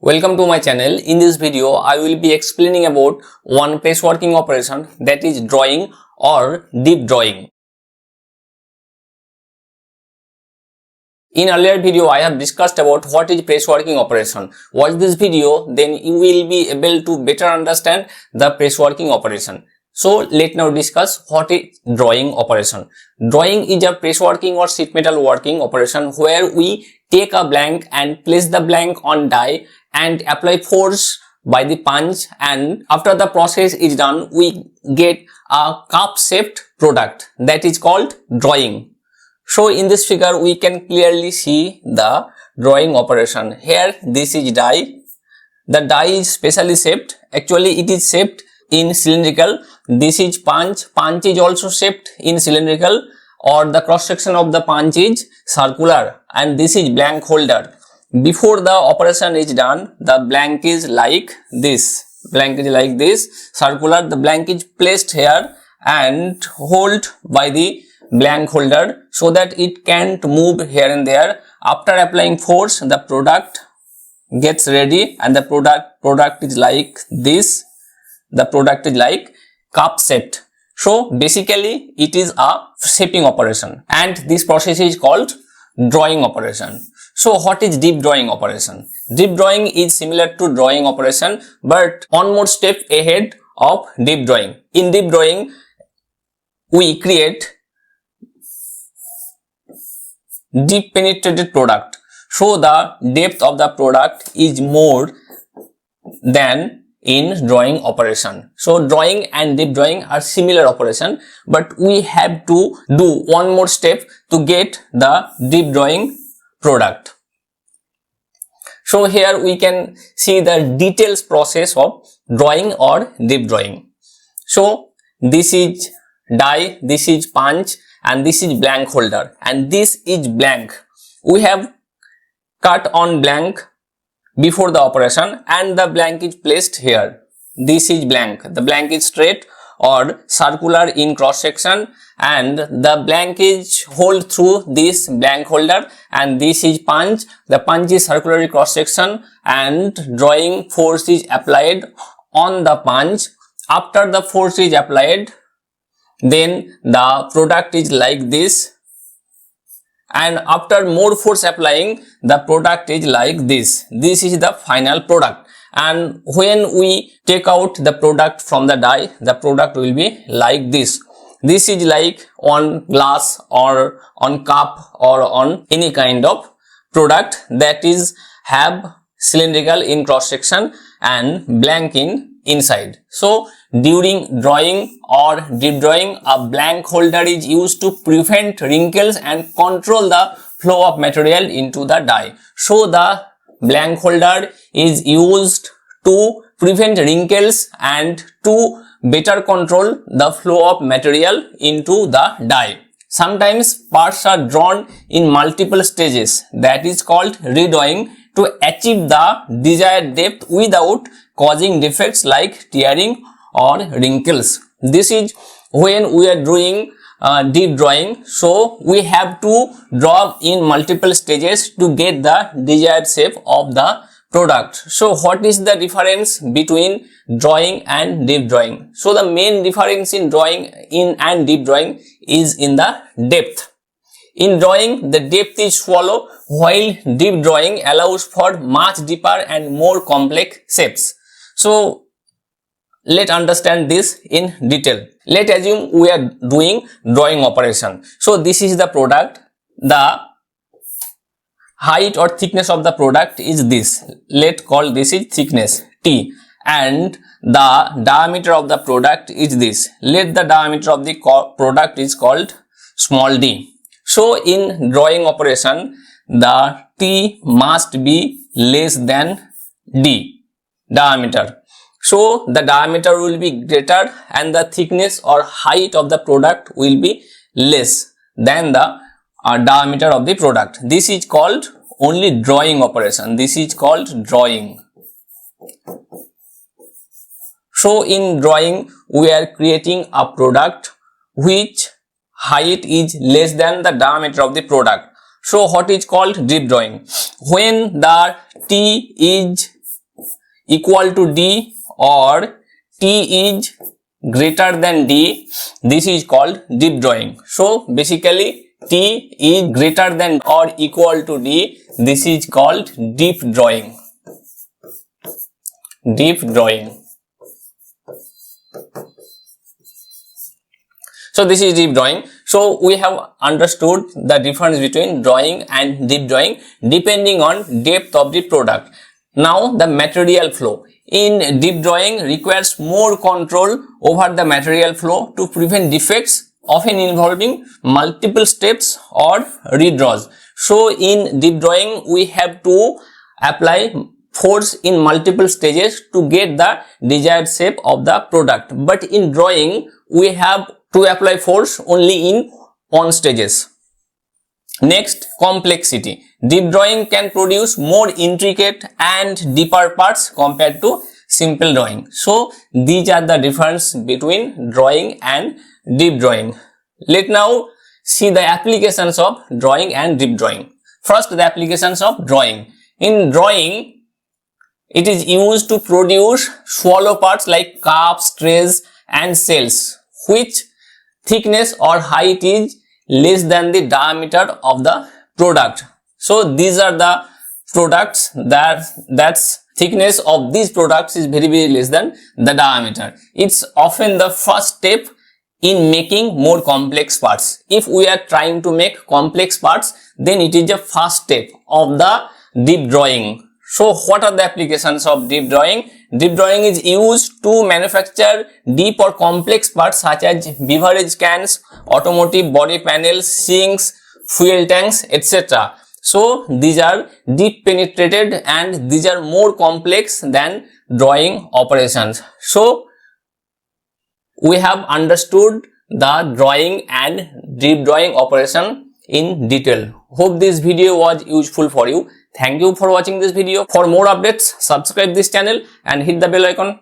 Welcome to my channel. In this video, I will be explaining about one press working operation, that is drawing or deep drawing. In earlier video, I have discussed about what is press working operation. Watch this video, then you will be able to better understand the press working operation. So let's now discuss what is drawing operation. Drawing is a press working or sheet metal working operation where we take a blank and place the blank on die and apply force by the punch, and after the process is done we get a cup shaped product, that is called drawing. So in this figure we can clearly see the drawing operation. Here this is die. The die is specially shaped. Actually it is shaped in cylindrical. This is punch. Punch is also shaped in cylindrical, or the cross section of the punch is circular, and this is blank holder. Before the operation is done, the blank is like this. Blank is like this, circular. The blank is placed here and hold by the blank holder so that it can't move here and there. After applying force, the product gets ready, and the product is like this. The product is like cup shaped. So basically it is a shaping operation, and this process is called drawing operation. So what is deep drawing operation? Deep drawing is similar to drawing operation, but one more step ahead of deep drawing. In deep drawing, we create deep penetrated product. So the depth of the product is more than in drawing operation. So drawing and deep drawing are similar operation, but we have to do one more step to get the deep drawing product. So here we can see the details process of drawing or deep drawing. So this is die, this is punch, and this is blank holder, and this is blank. We have cut on blank before the operation, and the blank is placed here. This is blank. The blank is straight or circular in cross section, and the blank is hold through this blank holder, and this is punch. The punch is circular in cross section, and drawing force is applied on the punch. After the force is applied, then the product is like this, and after more force applying, the product is like this. This is the final product, and when we take out the product from the die, the product will be like this. This is like on glass or on cup or on any kind of product that is have cylindrical in cross section and blank in inside. So during drawing or deep drawing, a blank holder is used to prevent wrinkles and control the flow of material into the die. So the blank holder is used to prevent wrinkles and to better control the flow of material into the die. Sometimes parts are drawn in multiple stages, that is called redrawing, to achieve the desired depth without causing defects like tearing or wrinkles. This is when we are doing deep drawing. So we have to draw in multiple stages to get the desired shape of the product. So what is the difference between drawing and deep drawing? So the main difference in drawing and deep drawing is in the depth. In drawing, the depth is shallow, while deep drawing allows for much deeper and more complex shapes. So let's understand this in detail. Let's assume we are doing drawing operation. So this is the product. The height or thickness of the product is this. Let's call this is thickness T, and the diameter of the product is this. Let the diameter of the product is called small d. So in drawing operation, the T must be less than D diameter. So the diameter will be greater and the thickness or height of the product will be less than the diameter of the product. This is called only drawing operation. This is called drawing. So in drawing, we are creating a product which height is less than the diameter of the product. So what is called deep drawing? When the T is equal to D or T is greater than D, this is called deep drawing. So basically T is greater than or equal to D, this is called deep drawing. Deep drawing. So this is deep drawing. So we have understood the difference between drawing and deep drawing depending on depth of the product. Now the material flow. In deep drawing requires more control over the material flow to prevent defects, often involving multiple steps or redraws. So in deep drawing we have to apply force in multiple stages to get the desired shape of the product. But in drawing we have to apply force only in one stages. Next, complexity. Deep drawing can produce more intricate and deeper parts compared to simple drawing. So these are the difference between drawing and deep drawing. Let's now see the applications of drawing and deep drawing. First, the applications of drawing. In drawing, it is used to produce shallow parts like cups, trays and shells, which thickness or height is less than the diameter of the product. So these are the products that's thickness of these products is very less than the diameter. It's often the first step in making more complex parts. If we are trying to make complex parts, then it is the first step of the deep drawing. So what are the applications of deep drawing? Deep drawing is used to manufacture deep or complex parts such as beverage cans, automotive body panels, sinks, fuel tanks, etc. So these are deep penetrated and these are more complex than drawing operations. So we have understood the drawing and deep drawing operation in detail. Hope this video was useful for you. Thank you for watching this video. For more updates, subscribe this channel and hit the bell icon.